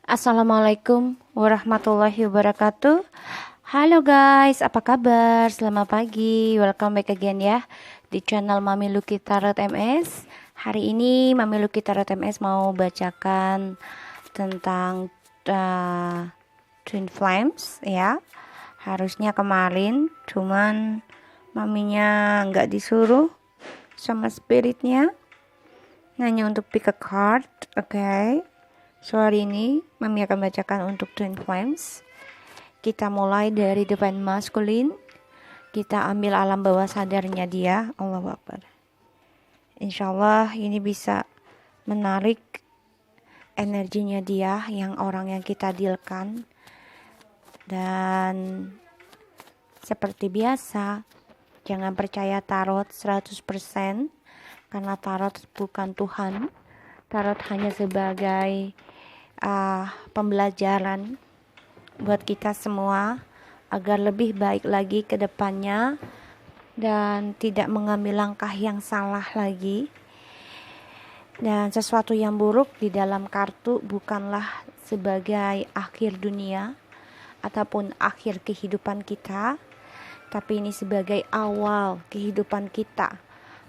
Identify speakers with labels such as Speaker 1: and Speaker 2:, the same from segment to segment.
Speaker 1: Assalamualaikum warahmatullahi wabarakatuh. Halo guys, apa kabar? Selamat pagi, welcome back again ya di channel Mami Lucky Tarot MS. Hari ini Mami Lucky Tarot MS mau bacakan tentang Twin Flames ya. Harusnya kemarin, cuman maminya nggak disuruh sama spiritnya, hanya untuk pick a card, oke? So hari ini Mami akan bacakan untuk Twin Flames. Kita mulai dari Divine Masculine. Kita ambil alam bawah sadarnya dia. Allahu Akbar. Insya Allah ini bisa menarik energinya dia, yang orang yang kita dealkan. Dan seperti biasa, jangan percaya tarot 100%, karena tarot bukan Tuhan. Tarot hanya sebagai pembelajaran buat kita semua agar lebih baik lagi ke depannya dan tidak mengambil langkah yang salah lagi. Dan sesuatu yang buruk di dalam kartu bukanlah sebagai akhir dunia ataupun akhir kehidupan kita, tapi ini sebagai awal kehidupan kita,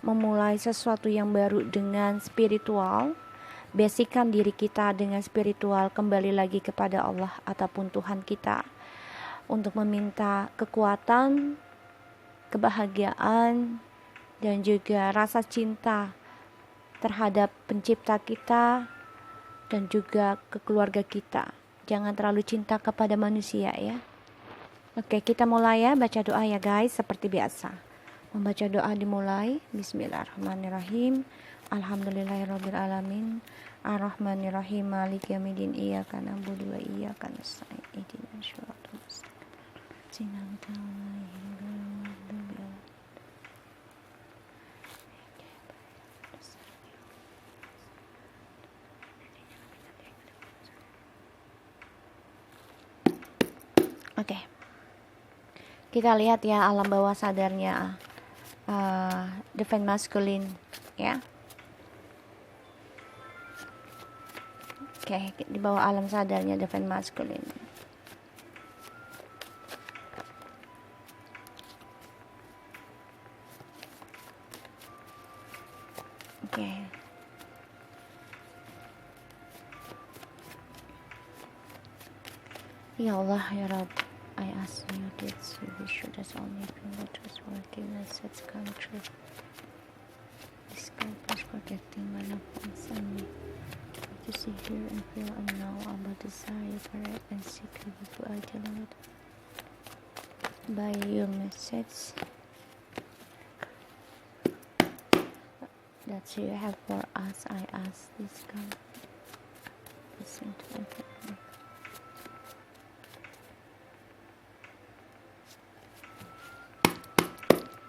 Speaker 1: memulai sesuatu yang baru dengan spiritual. Basickan diri kita dengan spiritual, kembali lagi kepada Allah ataupun Tuhan kita untuk meminta kekuatan, kebahagiaan, dan juga rasa cinta terhadap pencipta kita dan juga ke keluarga kita. Jangan terlalu cinta kepada manusia ya. Oke, kita mulai ya, baca doa ya guys, seperti biasa. Membaca doa dimulai. Bismillahirrahmanirrahim. Alhamdulillahirrabbilalamin. Ar-Rahmanirrahim. Maliki yaumiddin. Iyyaka na'budu wa iyyaka nasta'in. Ihdinas siratal mustaqim. Oke. Kita lihat ya alam bawah sadarnya Divine Masculine ya. Oke, di bawah alam sadarnya Divine Masculine. Oke. Ya Allah, ya Rabb, I ask you that you be sure that only you know trustworthy message come true. This God is protecting my loved ones and me. To see, hear, and feel and know about desire, correct, and secret before I tell it. By your message that you have for us, I ask this God. Listen to everything.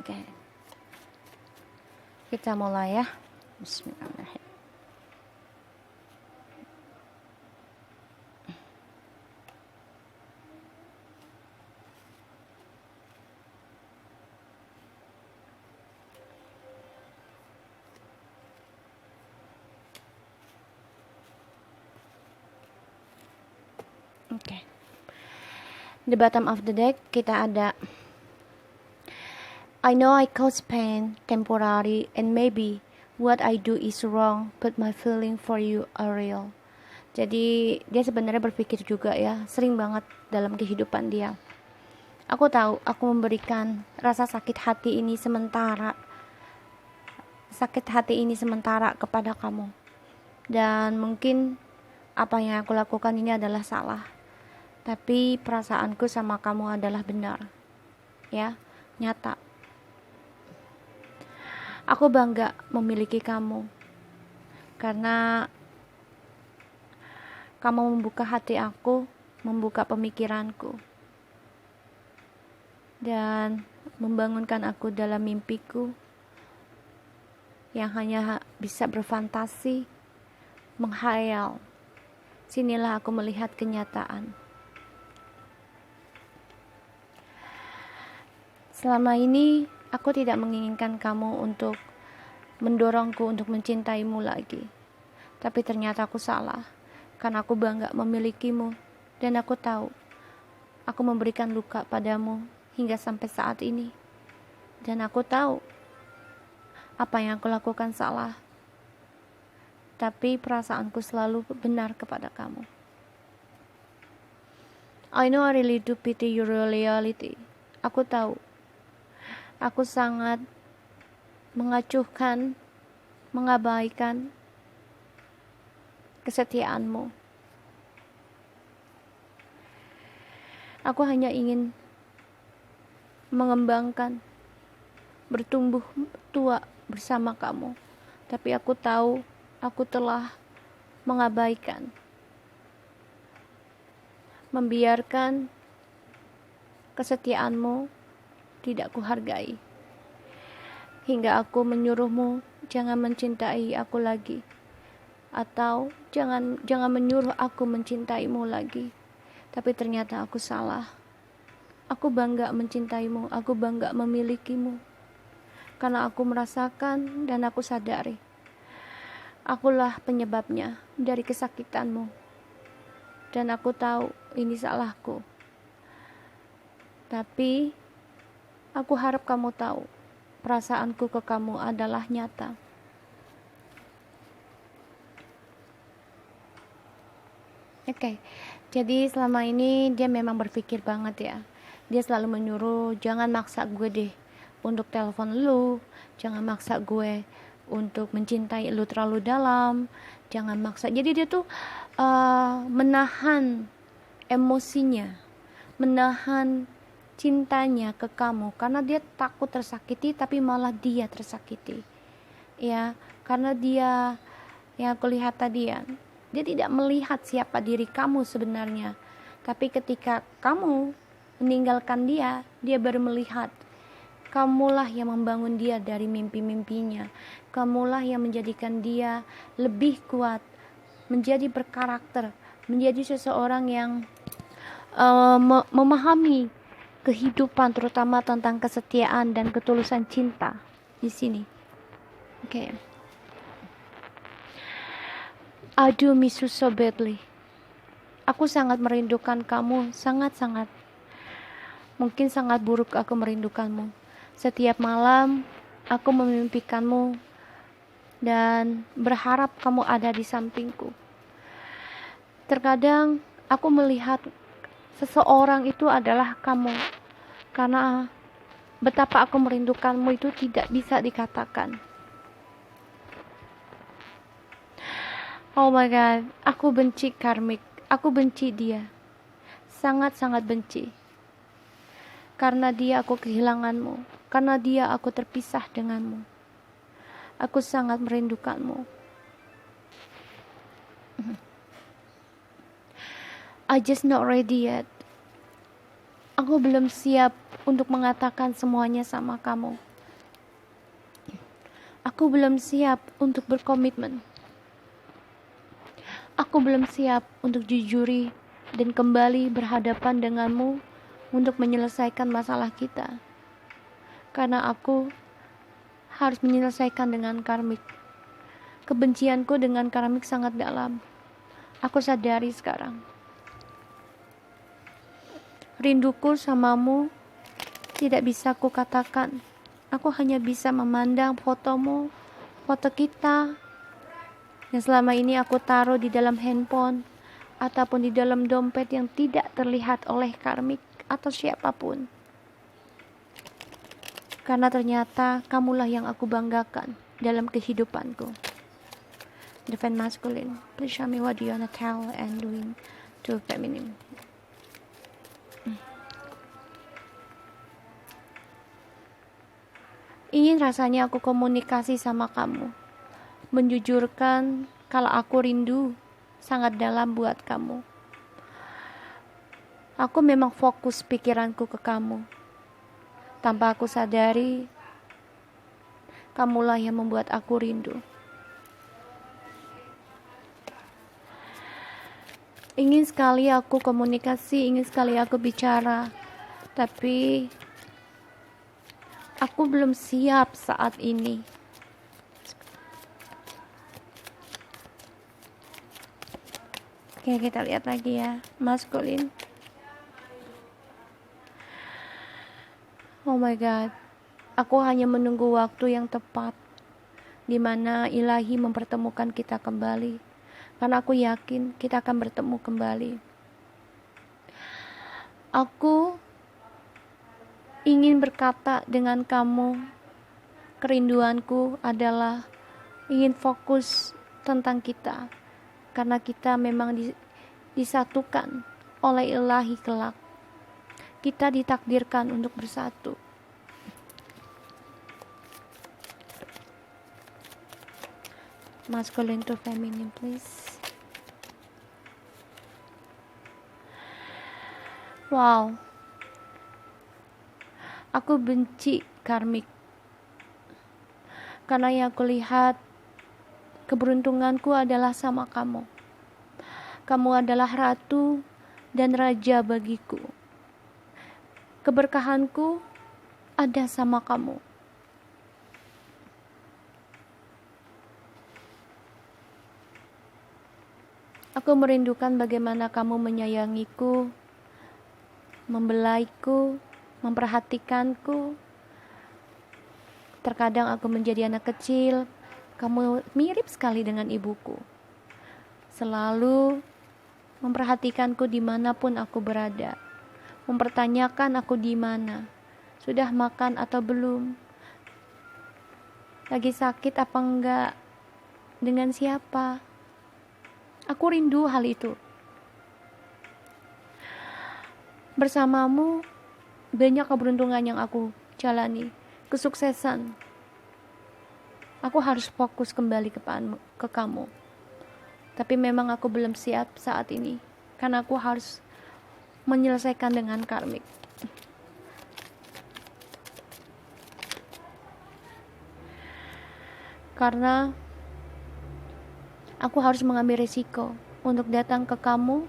Speaker 1: Oke. Kita mulai ya. Bismillahirrahmanirrahim. Oke. The bottom of the deck kita ada I know I cause pain temporary and maybe what I do is wrong, but my feeling for you are real. Jadi dia sebenarnya berpikir juga ya, sering banget dalam kehidupan dia. Aku tahu aku memberikan rasa sakit hati ini sementara kepada kamu. Dan mungkin apa yang aku lakukan ini adalah salah. Tapi perasaanku sama kamu adalah benar. Ya, nyata. Aku bangga memiliki kamu. Karena kamu membuka hati aku, membuka pemikiranku. Dan membangunkan aku dalam mimpiku yang hanya bisa berfantasi, menghayal. Sinilah aku melihat kenyataan. Selama ini aku tidak menginginkan kamu untuk mendorongku untuk mencintaimu lagi. Tapi ternyata aku salah. karena aku bangga memilikimu, dan aku tahu aku memberikan luka padamu hingga sampai saat ini. Dan aku tahu apa yang aku lakukan salah, tapi perasaanku selalu benar kepada kamu. I know I really do pity your reality. Aku tahu aku sangat mengacuhkan, mengabaikan kesetiaanmu. Aku hanya ingin mengembangkan, bertumbuh tua bersama kamu. Tapi aku tahu aku telah mengabaikan, membiarkan kesetiaanmu tidak kuhargai, hingga aku menyuruhmu jangan mencintai aku lagi, atau jangan menyuruh aku mencintaimu lagi. Tapi ternyata aku salah. Aku bangga mencintaimu, aku bangga memilikimu, karena aku merasakan dan aku sadari akulah penyebabnya dari kesakitanmu. Dan aku tahu ini salahku. Tapi aku harap kamu tahu perasaanku ke kamu adalah nyata. Oke, jadi selama ini dia memang berpikir banget ya. Dia selalu menyuruh, jangan maksa gue deh untuk telepon lu, jangan maksa gue untuk mencintai lu terlalu dalam, jangan maksa. Jadi dia tuh menahan emosinya, menahan cintanya ke kamu, karena dia takut tersakiti, tapi malah dia tersakiti. Ya, karena dia, yang aku lihat tadi ya, dia tidak melihat siapa diri kamu sebenarnya. Tapi ketika kamu meninggalkan dia, dia baru melihat kamulah yang membangun dia dari mimpi-mimpinya. Kamulah yang menjadikan dia lebih kuat, menjadi berkarakter, menjadi seseorang yang memahami kehidupan, terutama tentang kesetiaan dan ketulusan cinta di sini. Oke. I do miss you so badly. Aku sangat merindukan kamu, sangat-sangat. Mungkin sangat buruk aku merindukanmu. Setiap malam aku memimpikanmu dan berharap kamu ada di sampingku. Terkadang aku melihat seseorang itu adalah kamu, karena betapa aku merindukanmu itu tidak bisa dikatakan. Oh my god, aku benci karmik, aku benci dia, sangat-sangat benci. Karena dia aku kehilanganmu, karena dia aku terpisah denganmu. Aku sangat merindukanmu. I just not ready yet. Aku belum siap untuk mengatakan semuanya sama kamu. Aku belum siap untuk berkomitmen. Aku belum siap untuk jujuri dan kembali berhadapan denganmu untuk menyelesaikan masalah kita. Karena aku harus menyelesaikan dengan karmik. Kebencianku dengan karmik sangat dalam. Aku sadari sekarang. Rinduku samamu tidak bisa kukatakan. Aku hanya bisa memandang fotomu, foto kita yang selama ini aku taruh di dalam handphone ataupun di dalam dompet yang tidak terlihat oleh karmik atau siapapun. Karena ternyata kamulah yang aku banggakan dalam kehidupanku. Divine Masculine, please show me what you wanna tell and doing to feminine. Ingin rasanya aku komunikasi sama kamu, menjujurkan kalau aku rindu sangat dalam buat kamu. Aku memang fokus pikiranku ke kamu. Tanpa aku sadari, kamulah yang membuat aku rindu. Ingin sekali aku komunikasi, ingin sekali aku bicara, tapi aku belum siap saat ini. Oke, kita lihat lagi ya. Maskulin. Oh my god. Aku hanya menunggu waktu yang tepat di mana ilahi mempertemukan kita kembali. Karena aku yakin kita akan bertemu kembali. Aku ingin berkata dengan kamu, kerinduanku adalah ingin fokus tentang kita. Karena kita memang disatukan oleh ilahi kelak. Kita ditakdirkan untuk bersatu. Masculine to feminine, please. Wow. Aku benci karmik. Karena yang aku lihat, keberuntunganku adalah sama kamu. Kamu adalah ratu dan raja bagiku. Keberkahanku ada sama kamu. Aku merindukan bagaimana kamu menyayangiku, membelaiku, memperhatikanku. Terkadang aku menjadi anak kecil, kamu mirip sekali dengan ibuku. Selalu memperhatikanku dimanapun aku berada. Mempertanyakan aku di mana. Sudah makan atau belum? Lagi sakit apa enggak? Dengan siapa? Aku rindu hal itu. Bersamamu banyak keberuntungan yang aku jalani. Kesuksesan. Aku harus fokus kembali ke kamu. Tapi memang aku belum siap saat ini. Karena aku harus menyelesaikan dengan karmik. Karena aku harus mengambil risiko untuk datang ke kamu,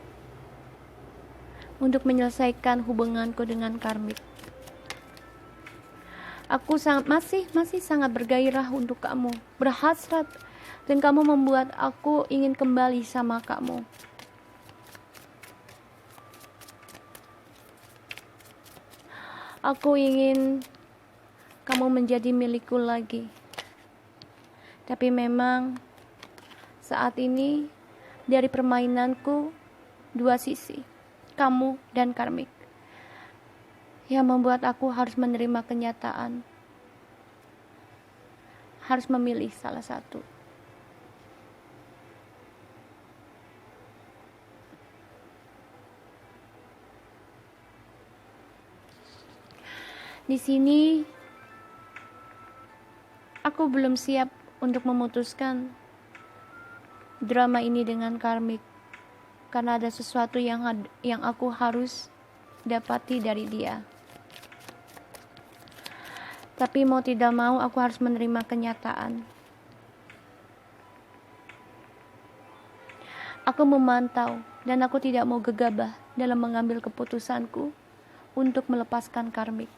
Speaker 1: untuk menyelesaikan hubunganku dengan karmik. Aku masih sangat bergairah untuk kamu, berhasrat, dan kamu membuat aku ingin kembali sama kamu. Aku ingin kamu menjadi milikku lagi. Tapi memang saat ini dari permainanku dua sisi, kamu dan karmik, yang membuat aku harus menerima kenyataan, harus memilih salah satu. Di sini aku belum siap untuk memutuskan drama ini dengan karmik, karena ada sesuatu yang aku harus dapati dari dia. Tapi mau tidak mau aku harus menerima kenyataan. Aku memantau dan aku tidak mau gegabah dalam mengambil keputusanku untuk melepaskan karmik.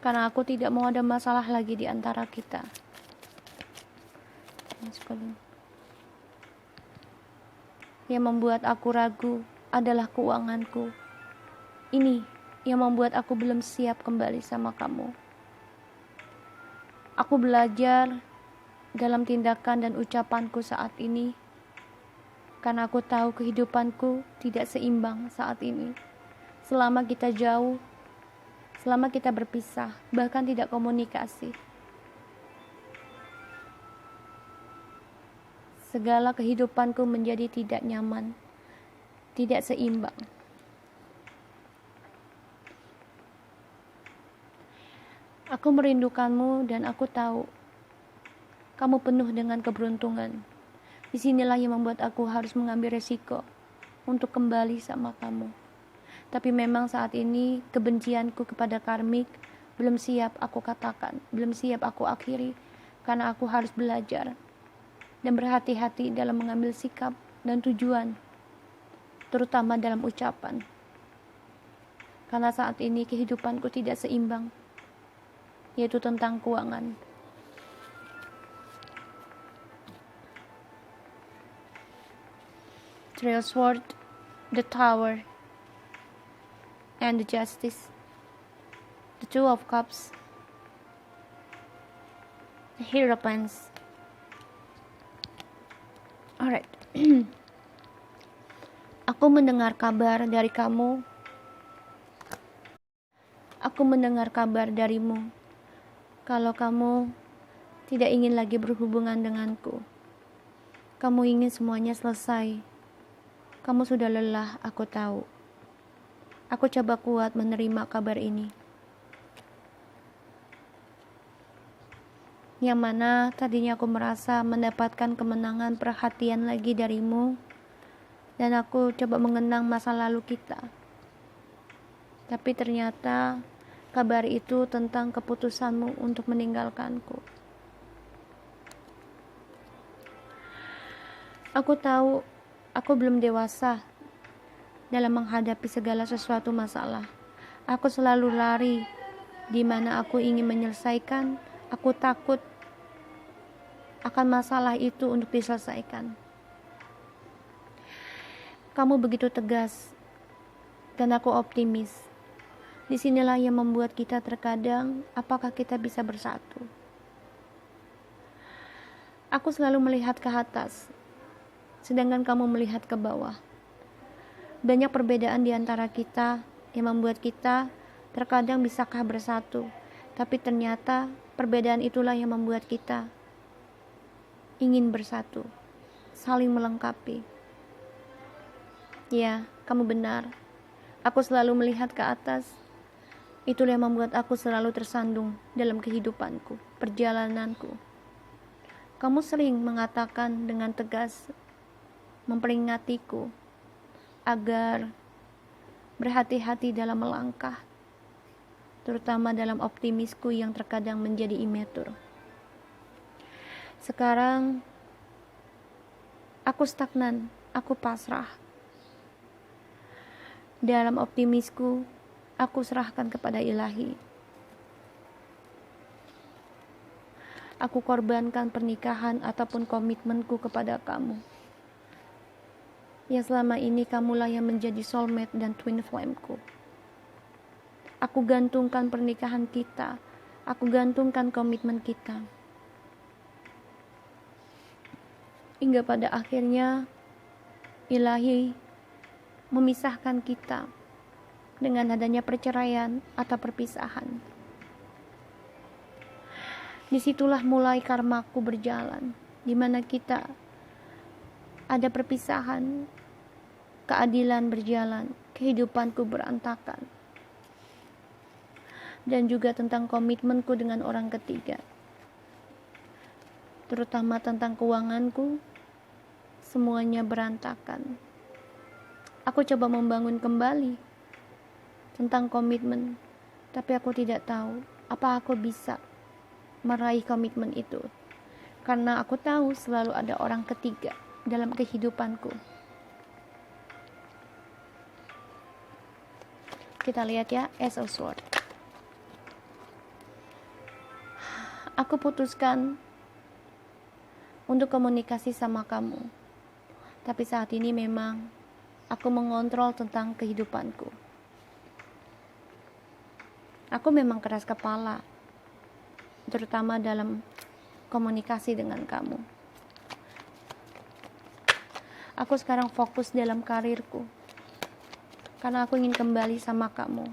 Speaker 1: Karena aku tidak mau ada masalah lagi di antara kita. Yang membuat aku ragu adalah keuanganku. Ini yang membuat aku belum siap kembali sama kamu. Aku belajar dalam tindakan dan ucapanku saat ini, karena aku tahu kehidupanku tidak seimbang saat ini. Selama kita jauh, selama kita berpisah, bahkan tidak komunikasi, segala kehidupanku menjadi tidak nyaman, tidak seimbang. Aku merindukanmu dan aku tahu kamu penuh dengan keberuntungan. Disinilah yang membuat aku harus mengambil resiko untuk kembali sama kamu. Tapi memang saat ini kebencianku kepada karmik belum siap aku katakan, belum siap aku akhiri, karena aku harus belajar dan berhati-hati dalam mengambil sikap dan tujuan, terutama dalam ucapan. Karena saat ini kehidupanku tidak seimbang, yaitu tentang keuangan. Three of Swords, the Tower, and the Justice, the Two of Cups, the Hierophant. Alright. Aku mendengar kabar dari kamu. Aku mendengar kabar darimu kalau kamu tidak ingin lagi berhubungan denganku. Kamu ingin semuanya selesai. Kamu sudah lelah, aku tahu. Aku coba kuat menerima kabar ini. Yang mana tadinya aku merasa mendapatkan kemenangan perhatian lagi darimu, dan aku coba mengenang masa lalu kita. Tapi ternyata kabar itu tentang keputusanmu untuk meninggalkanku. Aku tahu aku belum dewasa dalam menghadapi segala sesuatu masalah. Aku selalu lari di mana aku ingin menyelesaikan. Aku takut akan masalah itu untuk diselesaikan. Kamu begitu tegas dan aku optimis. Disinilah yang membuat kita terkadang, apakah kita bisa bersatu? Aku selalu melihat ke atas, sedangkan kamu melihat ke bawah. Banyak perbedaan di antara kita yang membuat kita terkadang bisakah bersatu, tapi ternyata perbedaan itulah yang membuat kita ingin bersatu, saling melengkapi. Ya, kamu benar. Aku selalu melihat ke atas. Itulah yang membuat aku selalu tersandung dalam kehidupanku, perjalananku. Kamu sering mengatakan dengan tegas, memperingatiku agar berhati-hati dalam melangkah, terutama dalam optimisku yang terkadang menjadi imatur. Sekarang aku stagnan, aku pasrah. Dalam optimisku, aku serahkan kepada Ilahi. Aku korbankan pernikahan ataupun komitmenku kepada kamu. Yang selama ini kamulah yang menjadi soulmate dan twin flameku. Aku gantungkan pernikahan kita. Aku gantungkan komitmen kita. Hingga pada akhirnya Ilahi memisahkan kita dengan adanya perceraian atau perpisahan. Disitulah mulai karmaku berjalan, di mana kita ada perpisahan, keadilan berjalan, kehidupanku berantakan, dan juga tentang komitmenku dengan orang ketiga, terutama tentang keuanganku, semuanya berantakan. Aku coba membangun kembali tentang komitmen, tapi aku tidak tahu apa aku bisa meraih komitmen itu, karena aku tahu selalu ada orang ketiga dalam kehidupanku. Kita lihat ya, Ace of Swords. Aku putuskan untuk komunikasi sama kamu, tapi saat ini memang aku mengontrol tentang kehidupanku. Aku memang keras kepala, terutama dalam komunikasi dengan kamu. Aku sekarang fokus dalam karirku, karena aku ingin kembali sama kamu.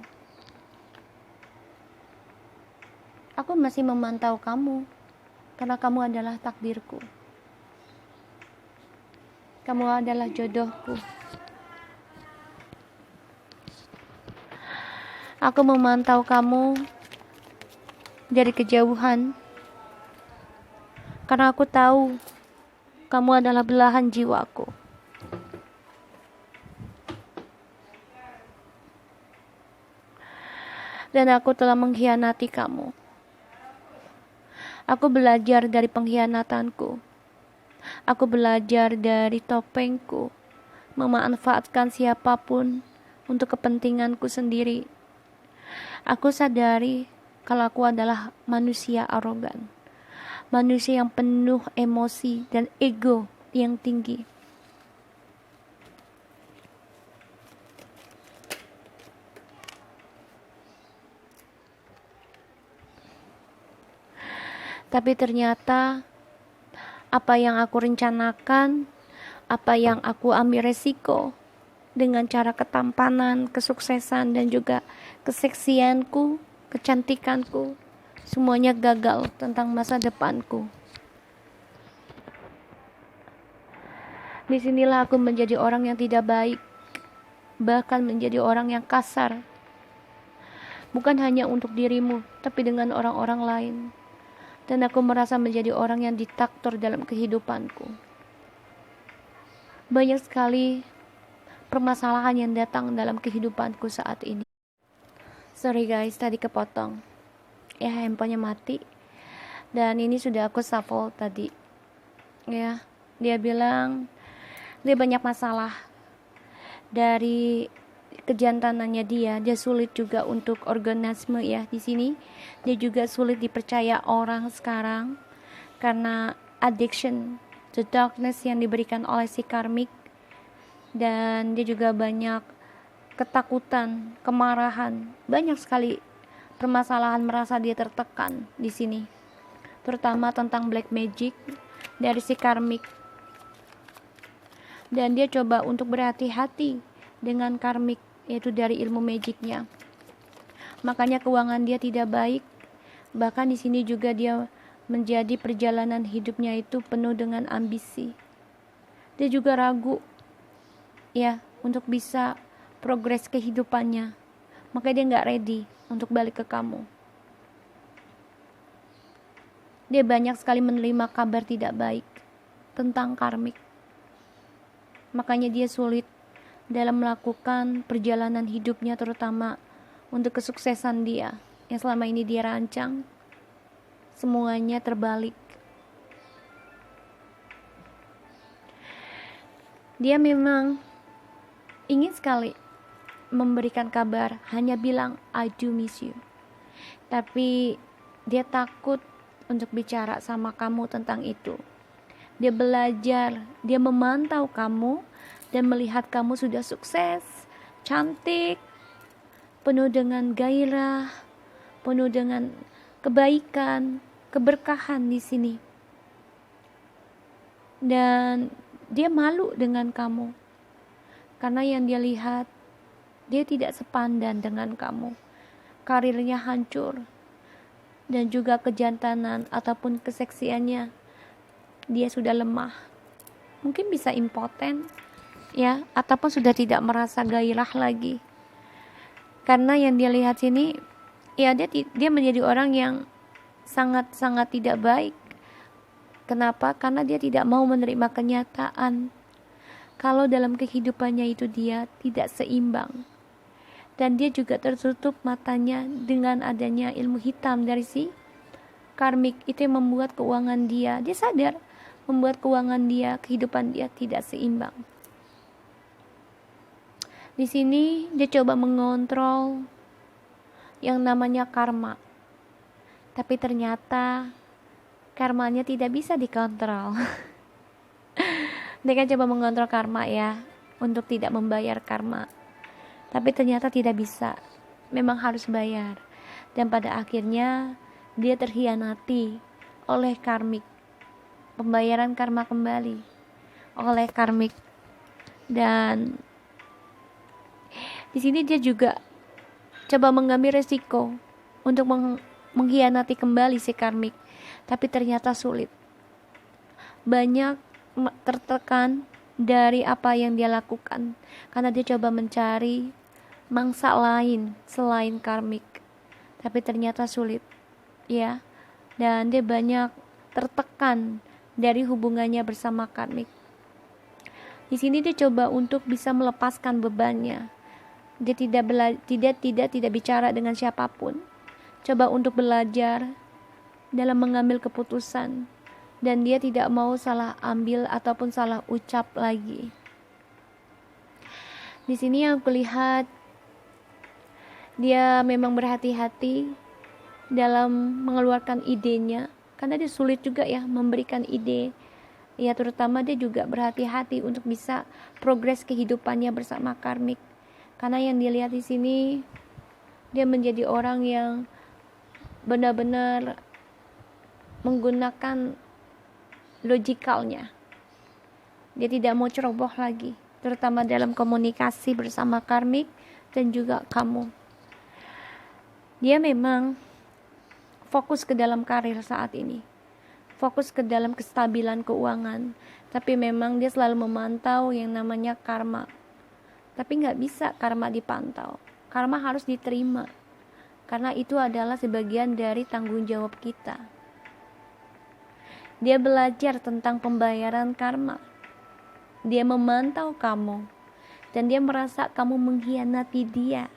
Speaker 1: Aku masih memantau kamu, karena kamu adalah takdirku. Kamu adalah jodohku. Aku memantau kamu dari kejauhan, karena aku tahu kamu adalah belahan jiwaku. Dan aku telah mengkhianati kamu. Aku belajar dari pengkhianatanku. Aku belajar dari topengku, memanfaatkan siapapun untuk kepentinganku sendiri. Aku sadari kalau aku adalah manusia arogan, manusia yang penuh emosi dan ego yang tinggi. Tapi ternyata apa yang aku rencanakan, apa yang aku ambil resiko dengan cara ketampanan, kesuksesan, dan juga keseksianku, kecantikanku, semuanya gagal tentang masa depanku. Disinilah aku menjadi orang yang tidak baik, bahkan menjadi orang yang kasar. Bukan hanya untuk dirimu, tapi dengan orang-orang lain. Dan aku merasa menjadi orang yang diktator dalam kehidupanku. Banyak sekali permasalahan yang datang dalam kehidupanku saat ini. Sorry guys, tadi kepotong. Ya, handphonenya mati. Dan ini sudah aku shuffle tadi. Ya, dia bilang dia banyak masalah. Dari kejantanannya dia sulit juga untuk organisme ya di sini. Dia juga sulit dipercaya orang sekarang karena addiction, the darkness yang diberikan oleh si karmik. Dan dia juga banyak ketakutan, kemarahan, banyak sekali permasalahan, merasa dia tertekan di sini. Terutama tentang black magic dari si karmik. Dan dia coba untuk berhati-hati dengan karmik, yaitu dari ilmu magicnya. Makanya keuangan dia tidak baik. Bahkan di sini juga dia menjadi perjalanan hidupnya itu penuh dengan ambisi. Dia juga ragu ya untuk bisa progres kehidupannya. Makanya dia nggak ready untuk balik ke kamu. Dia banyak sekali menerima kabar tidak baik tentang karmik. Makanya dia sulit dalam melakukan perjalanan hidupnya, terutama untuk kesuksesan dia yang selama ini dia rancang. Semuanya terbalik. Dia memang ingin sekali memberikan kabar, hanya bilang I do miss you. Tapi dia takut untuk bicara sama kamu tentang itu. Dia belajar, dia memantau kamu dan melihat kamu sudah sukses, cantik, penuh dengan gairah, penuh dengan kebaikan, keberkahan di sini. Dan dia malu dengan kamu. Karena yang dia lihat, dia tidak sepandan dengan kamu. Karirnya hancur. Dan juga kejantanan ataupun keseksiannya, dia sudah lemah. Mungkin bisa impoten ya, ataupun sudah tidak merasa gairah lagi. Karena yang dia lihat sini ya, dia menjadi orang yang sangat-sangat tidak baik. Kenapa? Karena dia tidak mau menerima kenyataan kalau dalam kehidupannya itu dia tidak seimbang. Dan dia juga tertutup matanya dengan adanya ilmu hitam dari si karmik. Itu yang membuat keuangan dia sadar, membuat keuangan dia, kehidupan dia tidak seimbang. Di sini dia coba mengontrol yang namanya karma. Tapi ternyata karmanya tidak bisa dikontrol. Dia kan coba mengontrol karma ya, untuk tidak membayar karma. Tapi ternyata tidak bisa. Memang harus bayar. Dan pada akhirnya dia terhianati oleh karmik. Pembayaran karma kembali oleh karmik. Dan di sini dia juga coba mengambil resiko untuk mengkhianati kembali si karmik. Tapi ternyata sulit. Banyak tertekan dari apa yang dia lakukan, karena dia coba mencari mangsa lain selain karmik. Tapi ternyata sulit ya. Dan dia banyak tertekan dari hubungannya bersama karmik. Di sini dia coba untuk bisa melepaskan bebannya. Dia tidak bicara dengan siapapun. Coba untuk belajar dalam mengambil keputusan, dan dia tidak mau salah ambil ataupun salah ucap lagi. Di sini yang kulihat dia memang berhati-hati dalam mengeluarkan idenya, karena dia sulit juga ya memberikan ide. Ya, terutama dia juga berhati-hati untuk bisa progres kehidupannya bersama karmik. Karena yang dilihat di sini, dia menjadi orang yang benar-benar menggunakan logikalnya. Dia tidak mau ceroboh lagi, terutama dalam komunikasi bersama karmik dan juga kamu. Dia memang fokus ke dalam karir saat ini, fokus ke dalam kestabilan keuangan, tapi memang dia selalu memantau yang namanya karma. Tapi nggak bisa karma dipantau, karma harus diterima, karena itu adalah sebagian dari tanggung jawab kita. Dia belajar tentang pembayaran karma. Dia memantau kamu, dan dia merasa kamu mengkhianati dia.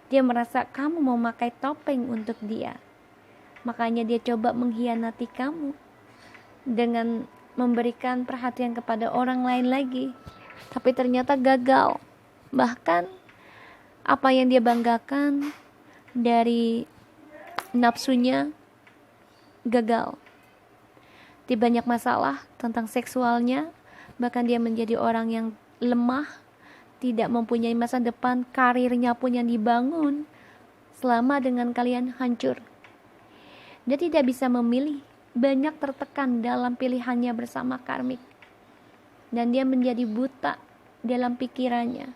Speaker 1: Dia merasa kamu memakai topeng untuk dia. Makanya dia coba mengkhianati kamu dengan memberikan perhatian kepada orang lain lagi. Tapi ternyata gagal. Bahkan apa yang dia banggakan dari nafsunya gagal. Dia banyak masalah tentang seksualnya. Bahkan dia menjadi orang yang lemah, tidak mempunyai masa depan, karirnya pun yang dibangun selama dengan kalian hancur. Dia tidak bisa memilih, banyak tertekan dalam pilihannya bersama karmik. Dan dia menjadi buta dalam pikirannya.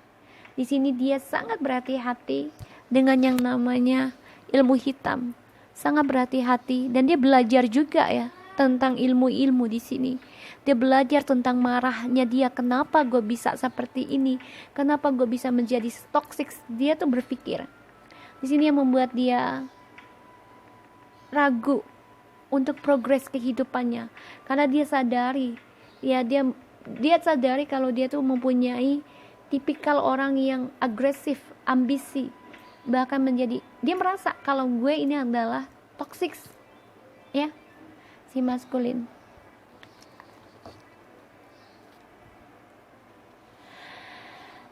Speaker 1: Di sini dia sangat berhati-hati dengan yang namanya ilmu hitam. Sangat berhati-hati, dan dia belajar juga ya tentang ilmu-ilmu di sini. Dia belajar tentang marahnya dia, kenapa gue bisa seperti ini, kenapa gue bisa menjadi toxic. Dia tuh berpikir. Di sini yang membuat dia ragu untuk progres kehidupannya, karena dia sadari ya dia sadari kalau dia tuh mempunyai tipikal orang yang agresif, ambisi, bahkan dia merasa kalau gue ini adalah toxic ya, si maskulin.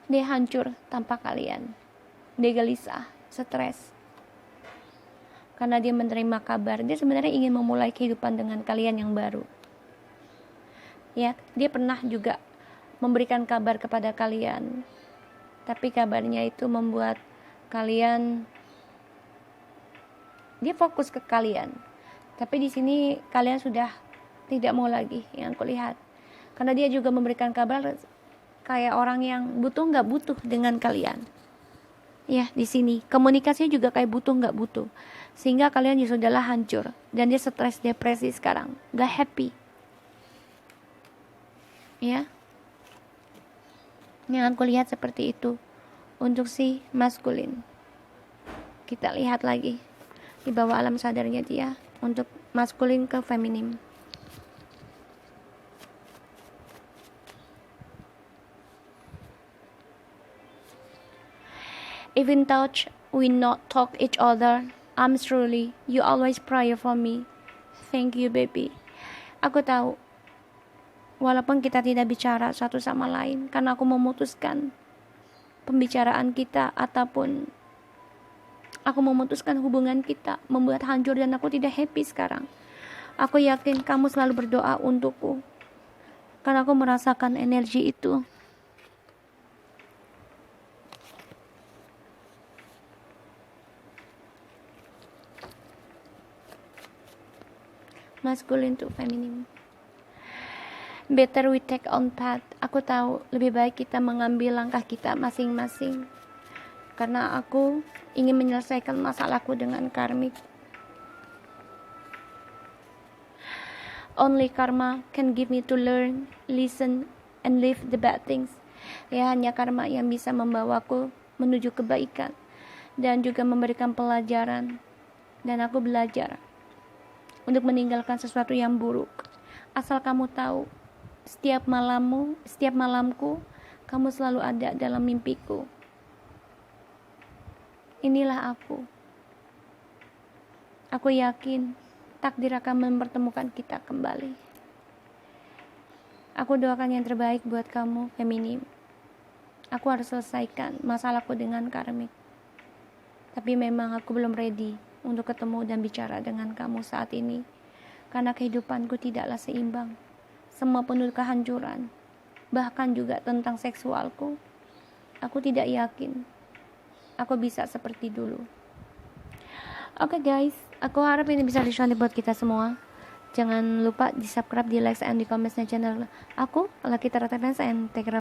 Speaker 1: Dia hancur tanpa kalian. Dia gelisah, stres, karena dia menerima kabar dia sebenarnya ingin memulai kehidupan dengan kalian yang baru. Ya, dia pernah juga memberikan kabar kepada kalian, tapi kabarnya itu membuat kalian, dia fokus ke kalian. Tapi di sini kalian sudah tidak mau lagi yang aku lihat, karena dia juga memberikan kabar kayak orang yang nggak butuh dengan kalian. Ya, di sini komunikasinya juga kayak butuh nggak butuh, sehingga kalian ya sudahlah hancur, dan dia stres, depresi sekarang, nggak happy. Ya, yang aku lihat seperti itu untuk si maskulin. Kita lihat lagi di bawah alam sadarnya dia untuk maskulin ke feminim. Even though we not talk each other, I'm truly, you always pray for me. Thank you baby. Aku tahu, walaupun kita tidak bicara satu sama lain, karena aku memutuskan pembicaraan kita, ataupun aku memutuskan hubungan kita membuat hancur dan aku tidak happy sekarang. Aku yakin kamu selalu berdoa untukku, karena aku merasakan energi itu. Masculine to feminim. Better we take on path. Aku tahu lebih baik kita mengambil langkah kita masing-masing, karena aku ingin menyelesaikan masalahku dengan karmik. Only karma can give me to learn, listen, and leave the bad things. Ya, hanya karma yang bisa membawaku menuju kebaikan dan juga memberikan pelajaran. Dan aku belajar untuk meninggalkan sesuatu yang buruk. Asal kamu tahu, setiap malamku, kamu selalu ada dalam mimpiku. Inilah aku. Aku yakin takdir akan mempertemukan kita kembali. Aku doakan yang terbaik buat kamu, feminim. Aku harus selesaikan masalahku dengan karmik. Tapi memang aku belum ready untuk ketemu dan bicara dengan kamu saat ini, karena kehidupanku tidaklah seimbang. Semua penuh kehancuran, bahkan juga tentang seksualku. Aku tidak yakin aku bisa seperti dulu. Oke guys, aku harap ini bisa disyukuri buat kita semua. Jangan lupa di subscribe, di like, and di comment channel aku, Lucky Tarot MS, and take care.